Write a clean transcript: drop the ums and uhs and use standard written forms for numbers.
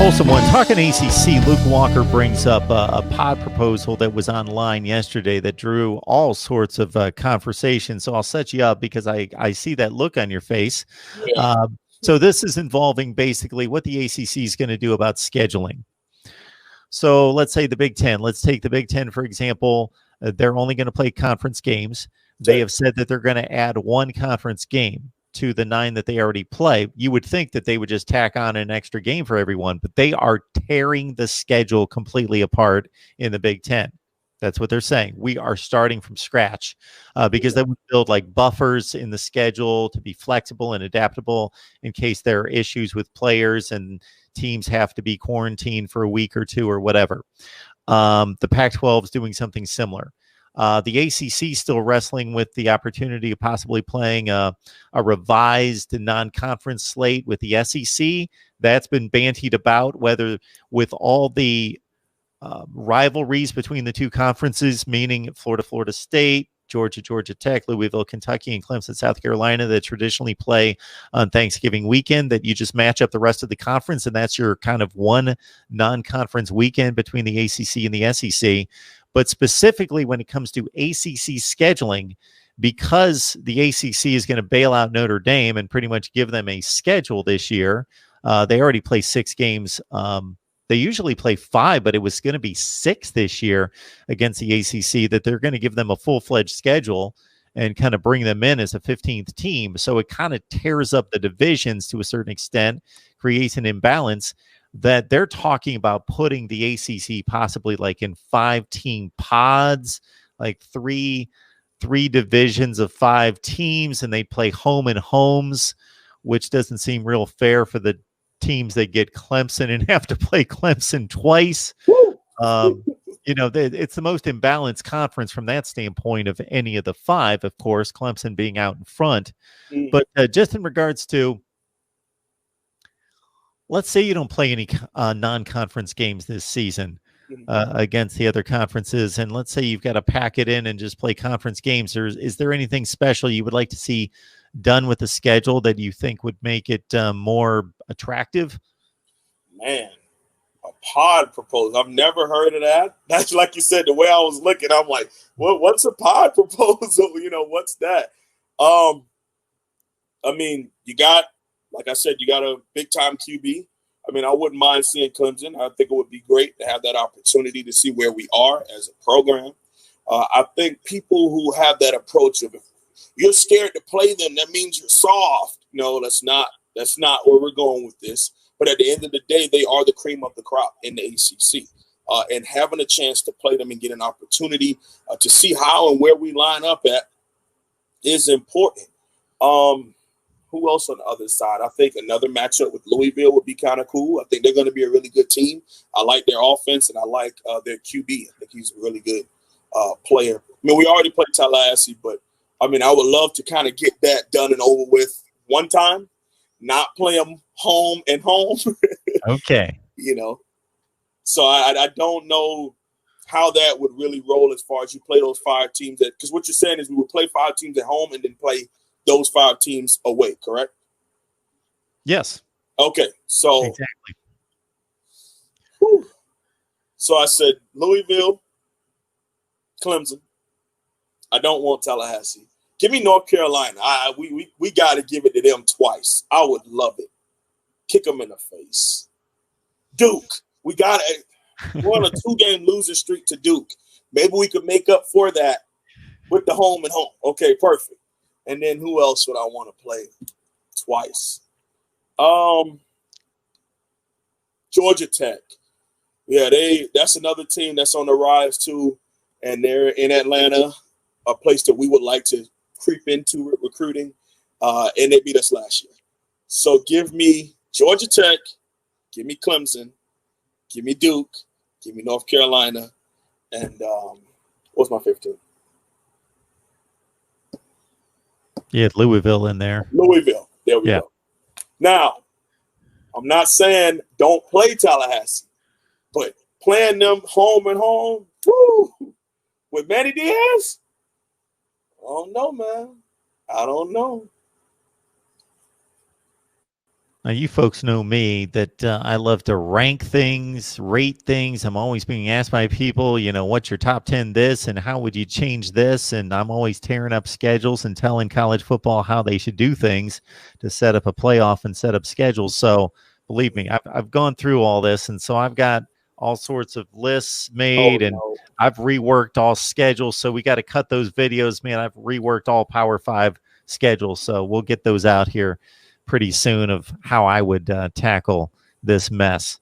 Wholesome one. Talking ACC, Luke Walker brings up a pod proposal that was online yesterday that drew all sorts of conversation. So I'll set you up because I see that look on your face. Yeah. So this is involving basically what the ACC is going to do about scheduling. So let's say the Big Ten. Let's take the Big Ten, for example. They're only going to play conference games. They have said that they're going to add one conference game to the 9 that they already play. You would think that they would just tack on an extra game for everyone, but they are tearing the schedule completely apart in the Big Ten. That's what they're saying. We are starting from scratch because they would build like buffers in the schedule to be flexible and adaptable in case there are issues with players and teams have to be quarantined for a week or two or whatever. The Pac-12 is doing something similar. The ACC still wrestling with the opportunity of possibly playing a revised non-conference slate with the SEC. That's been bantied about, whether with all the rivalries between the two conferences, meaning Florida State, Georgia Tech, Louisville, Kentucky, and Clemson, South Carolina, that traditionally play on Thanksgiving weekend, that you just match up the rest of the conference, and that's your kind of one non-conference weekend between the ACC and the SEC. But specifically when it comes to ACC scheduling, because the ACC is going to bail out Notre Dame and pretty much give them a schedule this year, they already play 6 games. They usually play 5, but it was going to be 6 this year against the ACC, that they're going to give them a full-fledged schedule and kind of bring them in as a 15th team. So it kind of tears up the divisions to a certain extent, creates an imbalance that they're talking about putting the ACC possibly like in 5-team pods, like three divisions of 5 teams, and they play home and homes, which doesn't seem real fair for the teams that get Clemson and have to play Clemson twice. It's the most imbalanced conference from that standpoint of any of the 5, of course, Clemson being out in front. But just in regards to, let's say you don't play any non-conference games this season against the other conferences, and let's say you've got to pack it in and just play conference games. Is there anything special you would like to see done with the schedule that you think would make it more attractive? Man, a pod proposal. I've never heard of that. That's like you said, the way I was looking, I'm like, what's a pod proposal? What's that? I mean, like I said, you got a big-time QB. I mean, I wouldn't mind seeing Clemson. I think it would be great to have that opportunity to see where we are as a program. I think people who have that approach of, if you're scared to play them, that means you're soft. No, that's not where we're going with this. But at the end of the day, they are the cream of the crop in the ACC. And having a chance to play them and get an opportunity to see how and where we line up at is important. Who else on the other side? I think another matchup with Louisville would be kind of cool. I think they're going to be a really good team. I like their offense, and I like their QB. I think he's a really good player. I mean, we already played Tallahassee, but, I mean, I would love to kind of get that done and over with one time, not play them home and home. Okay. So I don't know how that would really roll as far as you play those 5 teams. Because what you're saying is we would play 5 teams at home and then play those 5 teams away, correct? Yes. Okay. So exactly. Whew. So I said Louisville, Clemson. I don't want Tallahassee. Give me North Carolina. We got to give it to them twice. I would love it. Kick them in the face. Duke. We're on a 2-game losing streak to Duke. Maybe we could make up for that with the home and home. Okay, perfect. And then who else would I want to play twice? Georgia Tech. Yeah, that's another team that's on the rise too. And they're in Atlanta, a place that we would like to creep into recruiting. And they beat us last year. So give me Georgia Tech, give me Clemson, give me Duke, give me North Carolina, and what's my 15? You had Louisville in there. Louisville. There we go. Now, I'm not saying don't play Tallahassee, but playing them home and home, with Manny Diaz? I don't know, man. I don't know. Now, you folks know me that I love to rank things, rate things. I'm always being asked by people, what's your top 10 this and how would you change this? And I'm always tearing up schedules and telling college football how they should do things to set up a playoff and set up schedules. So believe me, I've gone through all this. And so I've got all sorts of lists made and I've reworked all schedules. So we got to cut those videos, man. I've reworked all Power 5 schedules. So we'll get those out here pretty soon of how I would tackle this mess.